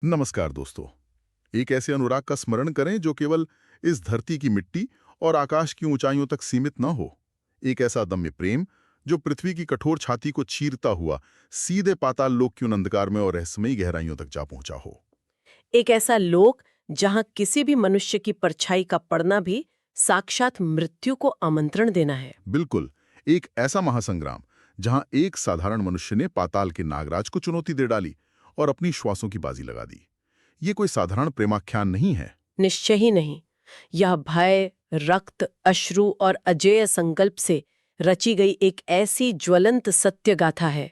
नमस्कार दोस्तों। एक ऐसे अनुराग का स्मरण करें जो केवल इस धरती की मिट्टी और आकाश की ऊंचाइयों तक सीमित न हो। एक ऐसा अदम्य प्रेम जो पृथ्वी की कठोर छाती को चीरता हुआ सीधे पाताल लोक की उन अंधकार में और रहस्यमयी गहराइयों तक जा पहुंचा हो। एक ऐसा लोक जहां किसी भी मनुष्य की परछाई का पड़ना भी साक्षात मृत्यु को आमंत्रण देना है। बिल्कुल, एक ऐसा महासंग्राम जहां एक साधारण मनुष्य ने पाताल के नागराज को चुनौती दे डाली और अपनी श्वासों की बाजी लगा दी। ये कोई साधारण प्रेमाख्यान नहीं है। निश्चय ही नहीं। यह भय, रक्त, अश्रु और अजेय संकल्प से रची गई एक ऐसी ज्वलंत सत्य गाथा है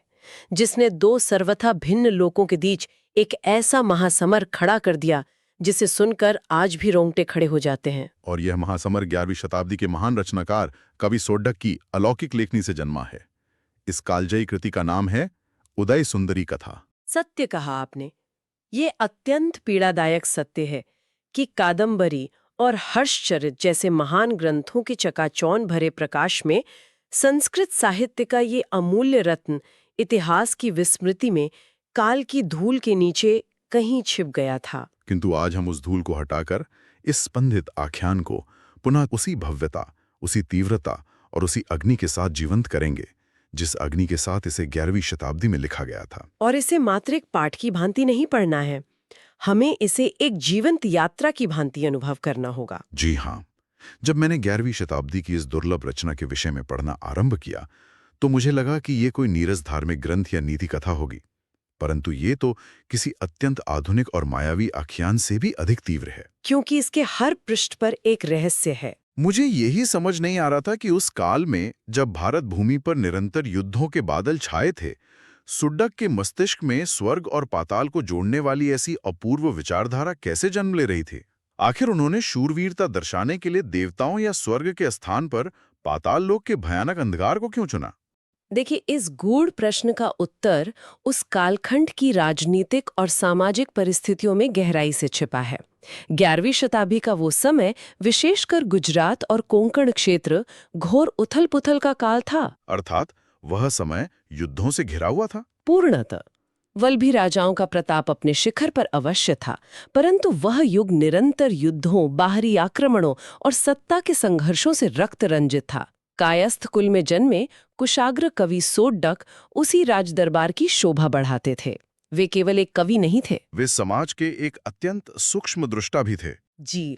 जिसने दो सर्वथा भिन्न लोकों के बीच एक ऐसा महासमर खड़ा कर दिया जिसे सुनकर आज भी रोंगटे खड़े हो जाते हैं। और यह महासमर 11वीं शताब्दी के महान रचनाकार कवि सोड्डक की अलौकिक लेखनी से जन्मा है। इस कालजयी कृति का नाम है उदय सुंदरी कथा। सत्य कहा आपने। ये अत्यंत पीड़ादायक सत्य है कि कादंबरी और हर्षचरित जैसे महान ग्रंथों के चकाचौंध भरे प्रकाश में संस्कृत साहित्य का ये अमूल्य रत्न इतिहास की विस्मृति में काल की धूल के नीचे कहीं छिप गया था। किंतु आज हम उस धूल को हटाकर इस स्पंदित आख्यान को पुनः उसी भव्यता, उसी तीव्रता और उसी अग्नि के साथ जीवंत करेंगे जिस अग्नि के साथ इसे 11वीं शताब्दी में लिखा गया था। और इसे मात्र एक पाठ की भांति नहीं पढ़ना है, हमें इसे एक जीवंत यात्रा की भांति अनुभव करना होगा। जी हाँ, जब मैंने 11वीं शताब्दी की इस दुर्लभ रचना के विषय में पढ़ना आरंभ किया तो मुझे लगा कि ये कोई नीरस धार्मिक ग्रंथ या नीति कथा होगी, परंतु ये तो किसी अत्यंत आधुनिक और मायावी आख्यान से भी अधिक तीव्र है। क्योंकि इसके हर पृष्ठ पर एक रहस्य है। मुझे यही समझ नहीं आ रहा था कि उस काल में जब भारत भूमि पर निरंतर युद्धों के बादल छाए थे, सुड्डक के मस्तिष्क में स्वर्ग और पाताल को जोड़ने वाली ऐसी अपूर्व विचारधारा कैसे जन्म ले रही थी। आखिर उन्होंने शूरवीरता दर्शाने के लिए देवताओं या स्वर्ग के स्थान पर पाताल लोक के भयानक अंधकार को क्यों चुना? देखिए, इस गूढ़ प्रश्न का उत्तर उस कालखंड की राजनीतिक और सामाजिक परिस्थितियों में गहराई से छिपा है। 11वीं शताब्दी का वो समय विशेषकर गुजरात और कोंकण क्षेत्र घोर उथल-पुथल का काल था। अर्थात वह समय युद्धों से घिरा हुआ था। पूर्णतः वल्लभी राजाओं का प्रताप अपने शिखर पर अवश्य था, परंतु वह युग निरंतर युद्धों, बाहरी आक्रमणों और सत्ता के संघर्षों से रक्त रंजित था। कायस्थ कुल में जन्मे कुशाग्र कवि सोड्डक उसी राजदरबार की शोभा बढ़ाते थे। वे केवल एक कवि नहीं थे। वे समाज के एक अत्यंत सूक्ष्म दृष्टा भी थे। जी,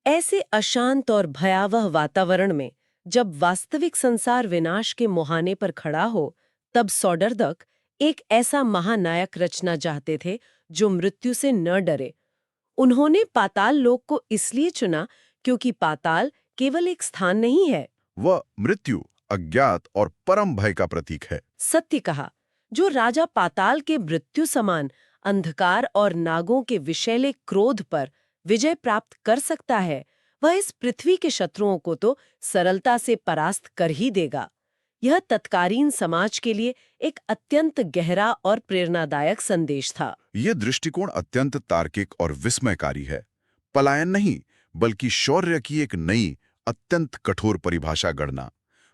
ऐसे अशांत और भयावह वातावरण में जब वास्तविक संसार विनाश के मुहाने पर खड़ा हो, तब सोडरदक एक ऐसा महानायक रचना चाहते थे जो मृत्यु से न डरे। उन्होंने पाताल लोक को इसलिए चुना क्योंकि पाताल केवल एक स्थान नहीं है। वह मृत्यु, अज्ञात और परम भय का प्रतीक है। सत्य कहा। जो राजा पाताल के मृत्यु समान अंधकार और नागों के विषैले क्रोध पर विजय प्राप्त कर सकता है, वह इस पृथ्वी के शत्रुओं को तो सरलता से परास्त कर ही देगा। यह तत्कालीन समाज के लिए एक अत्यंत गहरा और प्रेरणादायक संदेश था। यह दृष्टिकोण अत्यंत तार्किक और विस्मयकारी है। पलायन नहीं, बल्कि शौर्य की एक नई, अत्यंत कठोर परिभाषा गढ़ना।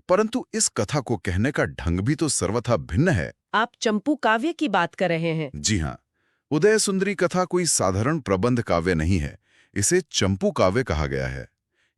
परंतु इस कथा को कहने का ढंग भी तो सर्वथा भिन्न है। आप चंपू काव्य की बात कर रहे हैं? जी हाँ, उदय सुंदरी कथा कोई साधारण प्रबंध काव्य नहीं है। इसे चंपू काव्य कहा गया है।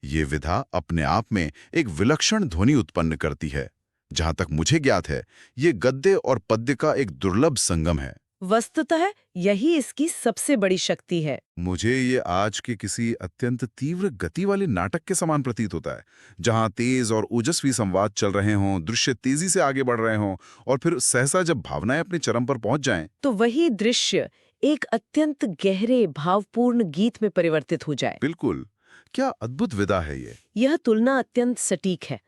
ये विधा अपने आप में एक विलक्षण ध्वनि उत्पन्न करती है। जहां तक मुझे ज्ञात है, ये गद्य और पद्य का एक दुर्लभ संगम है। वस्तुतः यही इसकी सबसे बड़ी शक्ति है। मुझे ये आज के किसी अत्यंत तीव्र गति वाले नाटक के समान प्रतीत होता है, जहां तेज और ओजस्वी संवाद चल रहे हों, दृश्य तेजी से आगे बढ़ रहे हों और फिर सहसा जब भावनाएं अपने चरम पर पहुंच जाएं, तो वही दृश्य एक अत्यंत गहरे भावपूर्ण गीत में परिवर्तित हो जाए। बिल्कुल। क्या अद्भुत विधा है ये। यह तुलना अत्यंत सटीक है।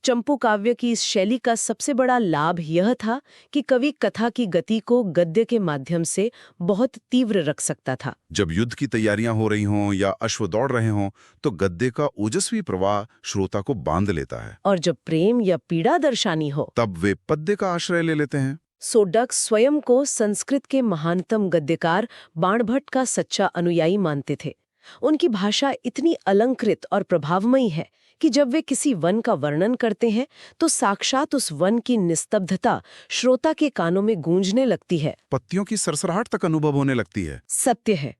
चंपू काव्य की इस शैली का सबसे बड़ा लाभ यह था कि कवि कथा की गति को गद्य के माध्यम से बहुत तीव्र रख सकता था। जब युद्ध की तैयारियां हो रही हों या अश्व दौड़ रहे हों, तो गद्य का ओजस्वी प्रवाह श्रोता को बांध लेता है। और जब प्रेम या पीड़ा दर्शानी हो, तब वे पद्य का आश्रय ले लेते हैं। सोडक स्वयं को संस्कृत के महानतम गद्यकार बाणभट्ट का सच्चा अनुयायी मानते थे। उनकी भाषा इतनी अलंकृत और प्रभावमयी है कि जब वे किसी वन का वर्णन करते हैं तो साक्षात उस वन की निस्तब्धता श्रोता के कानों में गूंजने लगती है। पत्तियों की सरसराहट तक अनुभव होने लगती है। सत्य है,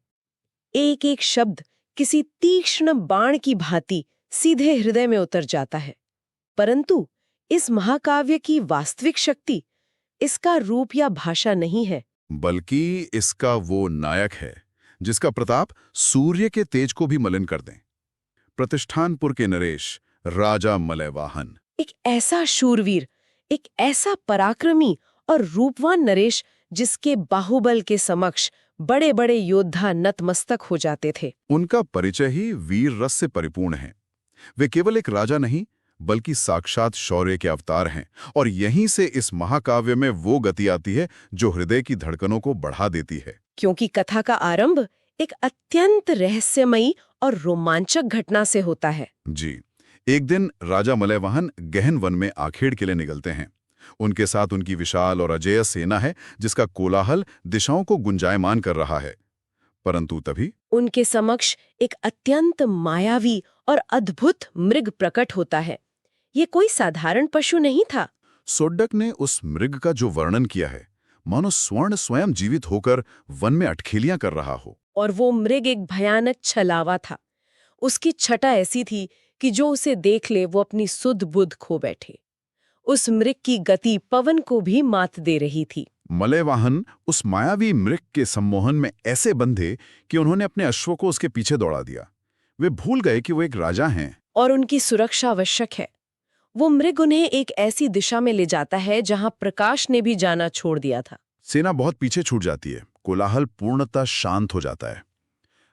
एक एक शब्द किसी तीक्ष्ण बाण की भांति सीधे हृदय में उतर जाता है। परंतु इस महाकाव्य की वास्तविक शक्ति इसका रूप या भाषा नहीं है, बल्कि इसका वो नायक है जिसका प्रताप सूर्य के तेज को भी मलिन कर दें। प्रतिष्ठानपुर के नरेश राजा मलयवाहन। एक ऐसा शूरवीर, एक ऐसा पराक्रमी और रूपवान नरेश जिसके बाहुबल के समक्ष बड़े बड़े योद्धा नतमस्तक हो जाते थे। उनका परिचय ही वीर रस से परिपूर्ण है। वे केवल एक राजा नहीं बल्कि साक्षात शौर्य के अवतार हैं, और यहीं से इस महाकाव्य में वो गति आती है जो हृदय की धड़कनों को बढ़ा देती है। क्योंकि कथा का आरंभ एक अत्यंत रहस्यमयी और रोमांचक घटना से होता है। जी, एक दिन राजा मलयवाहन गहन वन में आखेड़ के लिए निकलते हैं। उनके साथ उनकी विशाल और अजेय सेना है जिसका कोलाहल दिशाओं को गुंजायमान कर रहा है। परंतु तभी उनके समक्ष एक अत्यंत मायावी और अद्भुत मृग प्रकट होता है। ये कोई साधारण पशु नहीं था। सोड्डक ने उस मृग का जो वर्णन किया है, मानो स्वर्ण स्वयं जीवित होकर वन में अटखेलियां कर रहा हो। और वो मृग एक भयानक छलावा था। उसकी छटा ऐसी थी कि जो उसे देख ले वो अपनी सुध बुध खो बैठे। उस मृग की गति पवन को भी मात दे रही थी। मलयवाहन उस मायावी मृग के सम्मोहन में ऐसे बंधे कि उन्होंने अपने अश्व को उसके पीछे दौड़ा दिया। वे भूल गए कि वो एक राजा हैं और उनकी सुरक्षा आवश्यक है। वो मृग उन्हें एक ऐसी दिशा में ले जाता है जहां प्रकाश ने भी जाना छोड़ दिया था। सेना बहुत पीछे छूट जाती है। कोलाहल पूर्णतः शांत हो जाता है।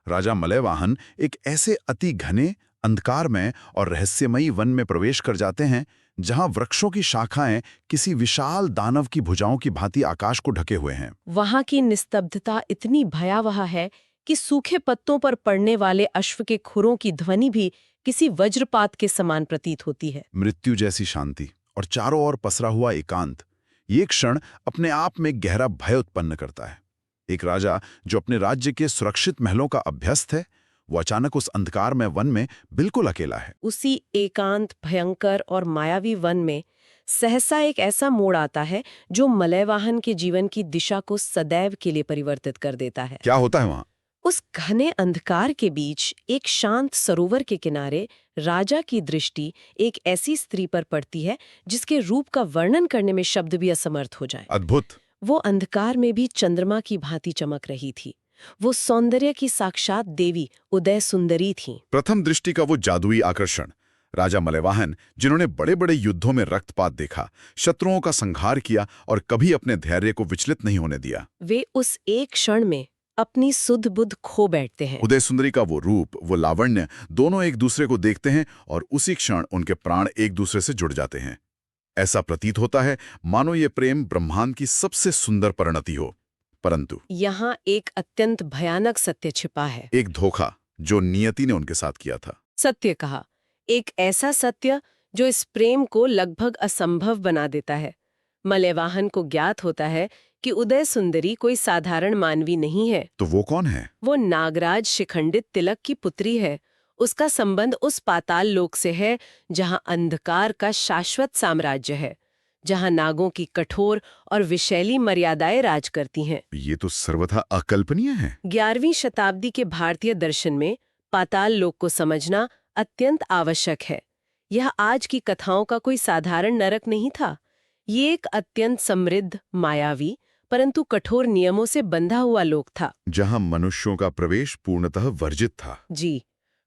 राजा मलयवाहन एक ऐसे अति घने, अंधकारमय और रहस्यमयी वन में प्रवेश कर जाते हैं जहां वृक्षों की शाखाएं किसी विशाल दानव की भुजाओं की भांति आकाश को ढके हुए हैं। वहां की निस्तब्धता इतनी भयावह है कि सूखे पत्तों पर पड़ने वाले अश्व के खुरों की ध्वनि भी किसी वज्रपात के समान प्रतीत होती है। मृत्यु जैसी शांति और चारों ओर पसरा हुआ एकांत, ये क्षण अपने आप में गहरा भय उत्पन्न करता है। एक राजा जो अपने राज्य के सुरक्षित महलों का अभ्यस्त है, वो अचानक उस अंधकारमय वन में बिल्कुल अकेला है। उसी एकांत, भयंकर और मायावी वन में सहसा एक ऐसा मोड़ आता है जो मलयवाहन के जीवन की दिशा को सदैव के लिए परिवर्तित कर देता है। क्या होता है वहां? उस घने अंधकार के बीच एक शांत सरोवर के किनारे राजा की दृष्टि एक ऐसी स्त्री पर पड़ती है जिसके रूप का वर्णन करने में शब्द भी असमर्थ हो जाए। अद्भुत। वो अंधकार में भी चंद्रमा की भांति चमक रही थी। वो सौंदर्य की साक्षात देवी उदय सुंदरी थी। प्रथम दृष्टि का वो जादुई आकर्षण। राजा मलयवाहन, जिन्होंने बड़े बड़े युद्धों में रक्तपात देखा, शत्रुओं का संहार किया और कभी अपने धैर्य को विचलित नहीं होने दिया, वे उस एक क्षण में अपनी सुध बुध खो बैठते हैं। उदय सुंदरी का वो रूप, वो लावण्य, दोनों एक दूसरे को देखते हैं और उसी क्षण उनके प्राण एक दूसरे से जुड़ जाते हैं। ऐसा प्रतीत होता है मानो ये प्रेम ब्रह्मांड की सबसे सुंदर परिणति हो। परंतु यहाँ एक अत्यंत भयानक सत्य छिपा है। एक धोखा जो नियति ने उनके साथ किया था। सत्य कहा, एक ऐसा सत्य जो इस प्रेम को लगभग असंभव बना देता है। मलयवाहन को ज्ञात होता है कि उदय सुंदरी कोई साधारण मानवी नहीं है। तो वो कौन है? वो नागराज शिखंडित तिलक की पुत्री है। उसका संबंध उस पाताल लोक से है जहां अंधकार का शाश्वत साम्राज्य है, जहां नागों की कठोर और विषैली मर्यादाएं राज करती हैं। ये तो सर्वथा अकल्पनीय है। 11वीं शताब्दी के भारतीय दर्शन में पाताल लोक को समझना अत्यंत आवश्यक है। यह आज की कथाओं का कोई साधारण नरक नहीं था। ये एक अत्यंत समृद्ध, मायावी परंतु कठोर नियमों से बंधा हुआ लोक था, जहां मनुष्यों का प्रवेश पूर्णतः वर्जित था। जी,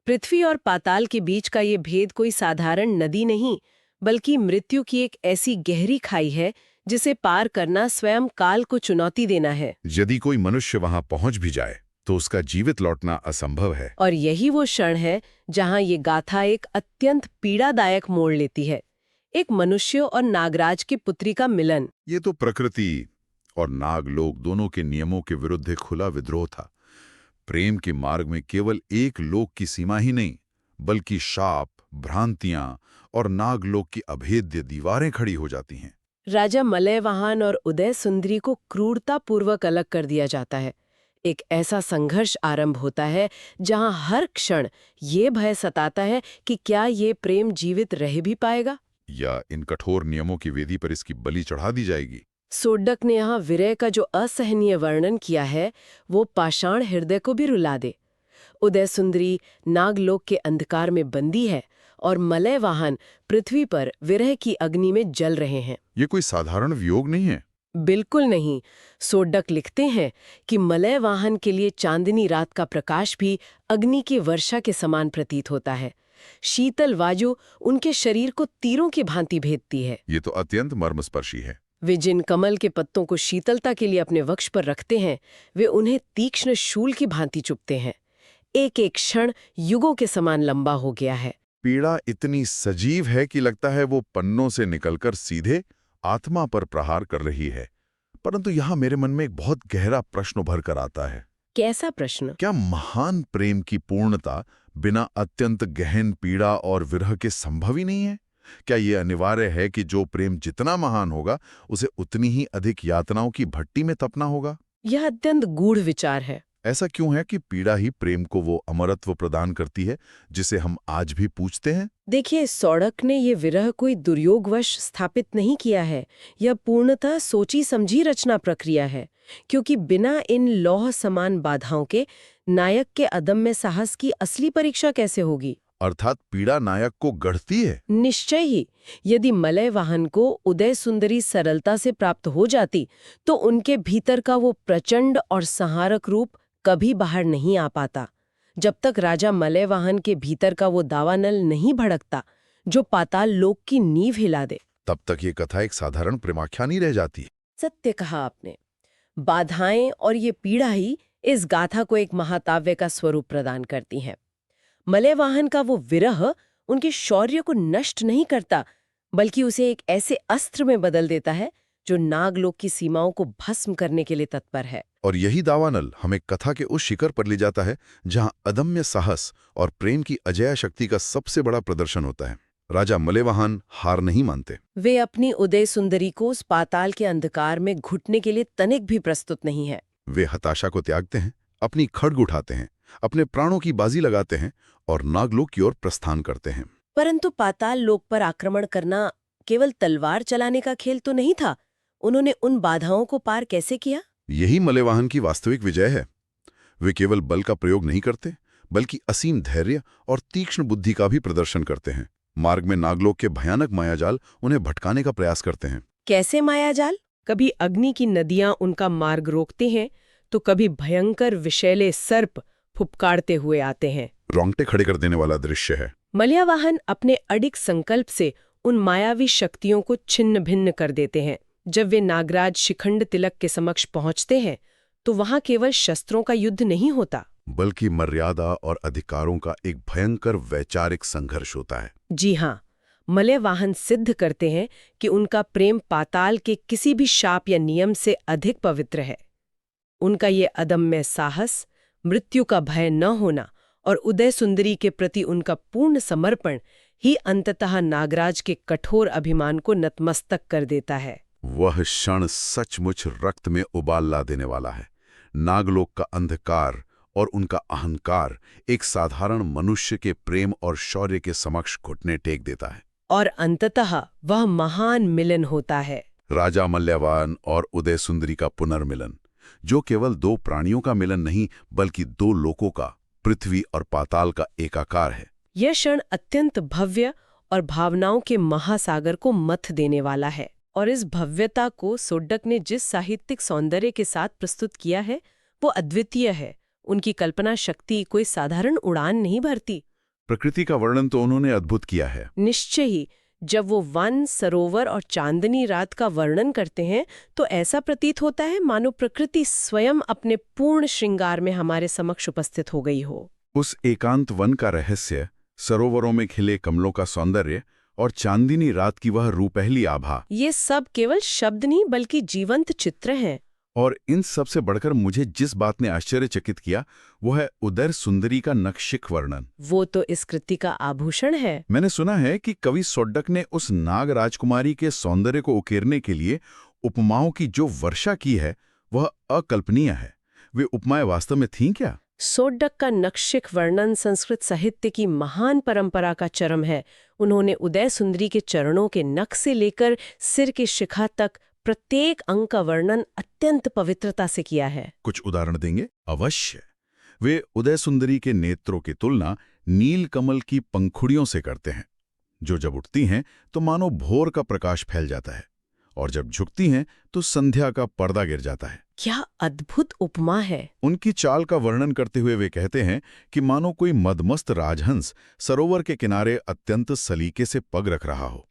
पृथ्वी और पाताल के बीच का ये भेद कोई साधारण नदी नहीं, बल्कि मृत्यु की एक ऐसी गहरी खाई है जिसे पार करना स्वयं काल को चुनौती देना है। यदि कोई मनुष्य वहां पहुंच भी जाए तो उसका जीवित लौटना असंभव है। और यही वो क्षण है जहां ये गाथा एक अत्यंत पीड़ादायक मोड़ लेती है। एक मनुष्य और नागराज की पुत्री का मिलन। ये तो प्रकृति और नागलोक दोनों के नियमों के विरुद्ध एक खुला विद्रोह था। प्रेम के मार्ग में केवल एक लोक की सीमा ही नहीं, बल्कि शाप, भ्रांतियां और नागलोक की अभेद्य दीवारें खड़ी हो जाती हैं। राजा मलयवाहन और उदय सुंदरी को क्रूरतापूर्वक अलग कर दिया जाता है। एक ऐसा संघर्ष आरंभ होता है जहां हर क्षण ये भय सताता है कि क्या ये प्रेम जीवित रह भी पाएगा। या इन कठोर नियमों की वेदी पर इसकी बलि चढ़ा दी जाएगी। सोड्डक ने यहाँ विरह का जो असहनीय वर्णन किया है वो पाषाण हृदय को भी रुला दे। उदय सुंदरी नागलोक के अंधकार में बंदी है और मलय वाहन पृथ्वी पर विरह की अग्नि में जल रहे हैं। ये कोई साधारण वियोग नहीं है। बिल्कुल नहीं। सोड्डक लिखते हैं कि मलय वाहन के लिए चांदनी रात का प्रकाश भी अग्नि की वर्षा के समान प्रतीत होता है। शीतल वायु उनके शरीर को तीरों की भांति भेदती है। ये तो अत्यंत मर्मस्पर्शी है। वे जिन कमल के पत्तों को शीतलता के लिए अपने वक्ष पर रखते हैं, वे उन्हें तीक्ष्ण शूल की भांति चुभते हैं। एक एक क्षण युगों के समान लंबा हो गया है। पीड़ा इतनी सजीव है कि लगता है वो पन्नों से निकलकर सीधे आत्मा पर प्रहार कर रही है। परंतु यहाँ मेरे मन में एक बहुत गहरा प्रश्न उभर कर आता है। कैसा प्रश्न? क्या महान प्रेम की पूर्णता बिना अत्यंत गहन पीड़ा और विरह के संभव ही नहीं है? क्या ये अनिवार्य है कि जो प्रेम जितना महान होगा उसे उतनी ही अधिक यातनाओं की भट्टी में तपना होगा? यह अत्यंत गूढ़ विचार है। ऐसा क्यों है कि पीड़ा ही प्रेम को वो अमरत्व प्रदान करती है जिसे हम आज भी पूछते हैं? देखिए, सोडक ने ये विरह कोई दुर्योगवश स्थापित नहीं किया है। यह पूर्णतः सोची समझी रचना प्रक्रिया है, क्योंकि बिना इन लौह समान बाधाओं के नायक के अदम्य साहस की असली परीक्षा कैसे होगी? अर्थात पीड़ा नायक को गढ़ती है। निश्चय ही। यदि मलय वाहन को उदय सुंदरी सरलता से प्राप्त हो जाती तो उनके भीतर का वो प्रचंड और संहारक रूप कभी बाहर नहीं आ पाता। जब तक राजा मलय वाहन के भीतर का वो दावानल नहीं भड़कता जो पाताल लोक की नींव हिला दे, तब तक ये कथा एक साधारण प्रेमाख्यान ही रह जाती है। सत्य कहा आपने। बाधाएं और ये पीड़ा ही इस गाथा को एक महाकाव्य का स्वरूप प्रदान करती हैं। मलय वाहन का वो विरह उनके शौर्य को नष्ट नहीं करता, बल्कि उसे एक ऐसे अस्त्र में बदल देता है जो नागलोक की सीमाओं को भस्म करने के लिए तत्पर है। और यही दावानल हमें कथा के उस शिखर पर ले जाता है जहां अदम्य साहस और प्रेम की अजेय शक्ति का सबसे बड़ा प्रदर्शन होता है। राजा मलयवाहन हार नहीं मानते। वे अपनी उदय सुंदरी को उस पाताल के अंधकार में घुटने के लिए तनिक भी प्रस्तुत नहीं है। वे हताशा को त्यागते हैं, अपनी खड्ग उठाते हैं, अपने प्राणों की बाजी लगाते हैं और नागलोक की ओर प्रस्थान करते हैं। परंतु पाताल लोक पर आक्रमण करना केवल तलवार चलाने का खेल तो नहीं था। उन्होंने उन बाधाओं को पार कैसे किया? यही मलयवाहन की वास्तविक विजय है। वे केवल बल का प्रयोग नहीं करते, बल्कि असीम धैर्य और तीक्ष्ण बुद्धि का भी प्रदर्शन करते हैं। मार्ग में नागलोक के भयानक मायाजाल उन्हें भटकाने का प्रयास करते हैं। कैसे मायाजाल? कभी अग्नि की नदियां उनका मार्ग रोकते हैं, तो कभी भयंकर विषैले सर्प फुफकारते हुए आते हैं। रोंगटे खड़े कर देने वाला दृश्य है। मलयवाहन अपने अडिग संकल्प से उन मायावी शक्तियों को छिन्न भिन्न कर देते हैं। जब वे नागराज शिखंड तिलक के समक्ष पहुंचते हैं तो वहां केवल शस्त्रों का युद्ध नहीं होता, बल्कि मर्यादा और अधिकारों का एक भयंकर वैचारिक संघर्ष होता है। जी हाँ, मलयवाहन सिद्ध करते हैं कि उनका प्रेम पाताल के किसी भी शाप या नियम से अधिक पवित्र है। उनका ये अदम्य साहस, मृत्यु का भय न होना और उदय सुंदरी के प्रति उनका पूर्ण समर्पण ही अंततः नागराज के कठोर अभिमान को नतमस्तक कर देता है। वह क्षण सचमुच रक्त में उबाल ला देने वाला है। नागलोक का अंधकार और उनका अहंकार एक साधारण मनुष्य के प्रेम और शौर्य के समक्ष घुटने टेक देता है। और अंततः वह महान मिलन होता है, राजा मल्यवान और उदय सुंदरी का पुनर्मिलन, जो केवल दो प्राणियों का मिलन नहीं बल्कि दो लोकों का, पृथ्वी और पाताल का एकाकार है। यह क्षण अत्यंत भव्य और भावनाओं के महासागर को मथ देने वाला है। और इस भव्यता को सोड्डक ने जिस साहित्यिक सौंदर्य के साथ प्रस्तुत किया है वो अद्वितीय है। उनकी कल्पना शक्ति कोई साधारण उड़ान नहीं भरती। प्रकृति का वर्णन तो उन्होंने अद्भुत किया है। निश्चय ही। जब वो वन, सरोवर और चांदनी रात का वर्णन करते हैं तो ऐसा प्रतीत होता है मानो प्रकृति स्वयं अपने पूर्ण श्रृंगार में हमारे समक्ष उपस्थित हो गई हो। उस एकांत वन का रहस्य, सरोवरों में खिले कमलों का सौंदर्य और चांदनी रात की वह रूपहली आभा, ये सब केवल शब्द नहीं बल्कि जीवंत चित्र हैं। और इन सब से बढ़कर मुझे जिस बात ने आश्चर्यचकित किया वो है उदय सुंदरी का नखशिख वर्णन। वो तो इस कृति का आभूषण है। मैंने सुना है कि कवि सोड्डक ने उस नाग राजकुमारी के सौंदर्य को उकेरने के लिए उपमाओं की जो वर्षा की है वह अकल्पनीय है। वे उपमाएं वास्तव में थीं क्या? सोड्डक का नक्षिक वर्णन संस्कृत साहित्य की महान परंपरा का चरम है। उन्होंने उदय सुंदरी के चरणों के नख से लेकर सिर के शिखा तक प्रत्येक अंग का वर्णन अत्यंत पवित्रता से किया है। कुछ उदाहरण देंगे? अवश्य। वे उदय सुंदरी के नेत्रों की तुलना नील कमल की पंखुड़ियों से करते हैं, जो जब उठती हैं तो मानो भोर का प्रकाश फैल जाता है, और जब झुकती हैं तो संध्या का पर्दा गिर जाता है। क्या अद्भुत उपमा है! उनकी चाल का वर्णन करते हुए वे कहते हैं कि मानो कोई मदमस्त राजहंस सरोवर के किनारे अत्यंत सलीके से पग रख रहा हो।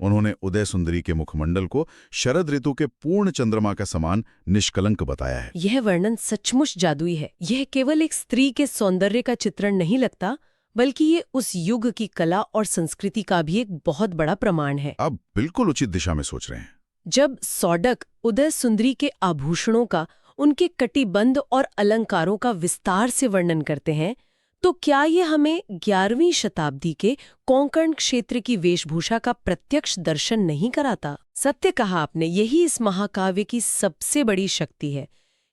उन्होंने उदय सुंदरी के मुखमंडल को शरद ऋतु के पूर्ण चंद्रमा का समान निष्कलंक बताया है। यह वर्णन सचमुच जादुई है। यह केवल एक स्त्री के सौंदर्य का चित्रण नहीं लगता, बल्कि ये उस युग की कला और संस्कृति का भी एक बहुत बड़ा प्रमाण है। आप बिल्कुल उचित दिशा में सोच रहे हैं। जब सौडक उदय सुंदरी के आभूषणों का, उनके कटिबंध और अलंकारों का विस्तार से वर्णन करते हैं, तो क्या ये हमें 11वीं शताब्दी के कोंकण क्षेत्र की वेशभूषा का प्रत्यक्ष दर्शन नहीं कराता? सत्य कहा आपने, यही इस महाकाव्य की सबसे बड़ी शक्ति है।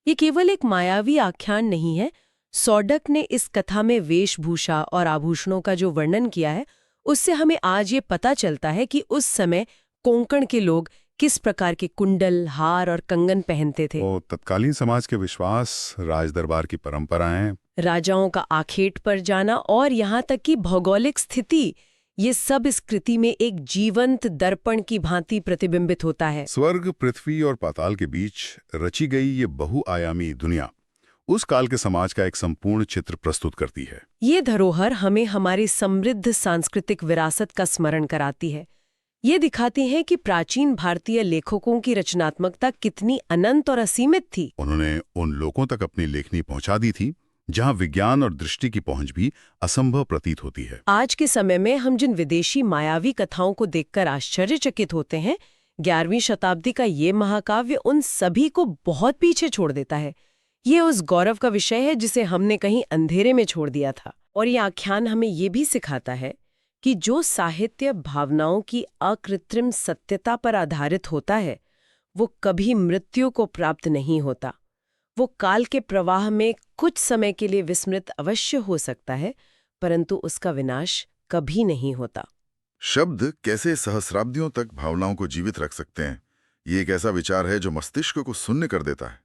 ये केवल एक मायावी आख्यान नहीं है। सौडक ने इस कथा में वेशभूषा और आभूषणों का जो वर्णन किया है, उससे हमें आज ये पता चलता है कि उस समय कोंकण के लोग किस प्रकार के कुंडल, हार और कंगन पहनते थे। तो तत्कालीन समाज के विश्वास, राजदरबार की परंपराएं, राजाओं का आखेट पर जाना और यहाँ तक कि भौगोलिक स्थिति, ये सब इस कृति में एक जीवंत दर्पण की भांति प्रतिबिंबित होता है। स्वर्ग, पृथ्वी और पाताल के बीच रची गई ये बहुआयामी दुनिया उस काल के समाज का एक संपूर्ण चित्र प्रस्तुत करती है। ये धरोहर हमें हमारी समृद्ध सांस्कृतिक विरासत का स्मरण कराती है। ये दिखाती है कि प्राचीन भारतीय लेखकों की रचनात्मकता कितनी अनंत और असीमित थी। उन्होंने उन लोगों तक अपनी लेखनी पहुंचा दी थी जहां विज्ञान और दृष्टि की पहुंच भी असंभव प्रतीत होती है। आज के समय में हम जिन विदेशी मायावी कथाओं को देखकर आश्चर्यचकित होते हैं, 11वीं शताब्दी का ये महाकाव्य उन सभी को बहुत पीछे छोड़ देता है। ये उस गौरव का विषय है जिसे हमने कहीं अंधेरे में छोड़ दिया था। और ये आख्यान हमें ये भी सिखाता है कि जो साहित्य भावनाओं की अकृत्रिम सत्यता पर आधारित होता है, वो कभी मृत्यु को प्राप्त नहीं होता। वो काल के प्रवाह में कुछ समय के लिए विस्मृत अवश्य हो सकता है, परंतु उसका विनाश कभी नहीं होता। शब्द कैसे सहस्राब्दियों तक भावनाओं को जीवित रख सकते हैं, ये एक ऐसा विचार है जो मस्तिष्क को शून्य कर देता है।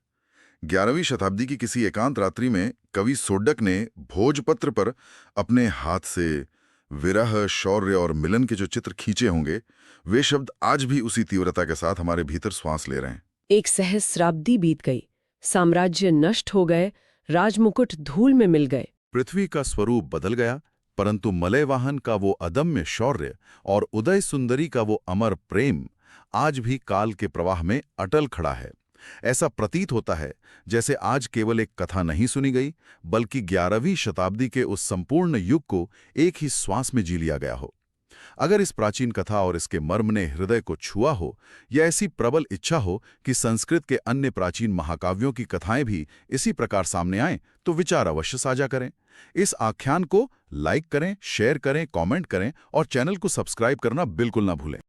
11वीं शताब्दी की किसी एकांत रात्रि में कवि सोड्डक ने भोजपत्र पर अपने हाथ से विरह, शौर्य और मिलन के जो चित्र खींचे होंगे, वे शब्द आज भी उसी तीव्रता के साथ हमारे भीतर श्वास ले रहे हैं। एक सहस्राब्दी बीत गई, साम्राज्य नष्ट हो गए, राजमुकुट धूल में मिल गए, पृथ्वी का स्वरूप बदल गया, परंतु मलयवाहन का वो अदम्य शौर्य और उदय सुंदरी का वो अमर प्रेम आज भी काल के प्रवाह में अटल खड़ा है। ऐसा प्रतीत होता है जैसे आज केवल एक कथा नहीं सुनी गई, बल्कि 11वीं शताब्दी के उस संपूर्ण युग को एक ही श्वास में जी लिया गया हो। अगर इस प्राचीन कथा और इसके मर्म ने हृदय को छुआ हो, या ऐसी प्रबल इच्छा हो कि संस्कृत के अन्य प्राचीन महाकाव्यों की कथाएं भी इसी प्रकार सामने आएं, तो विचार अवश्य साझा करें। इस आख्यान को लाइक करें, शेयर करें, कमेंट करें और चैनल को सब्सक्राइब करना बिल्कुल ना भूलें।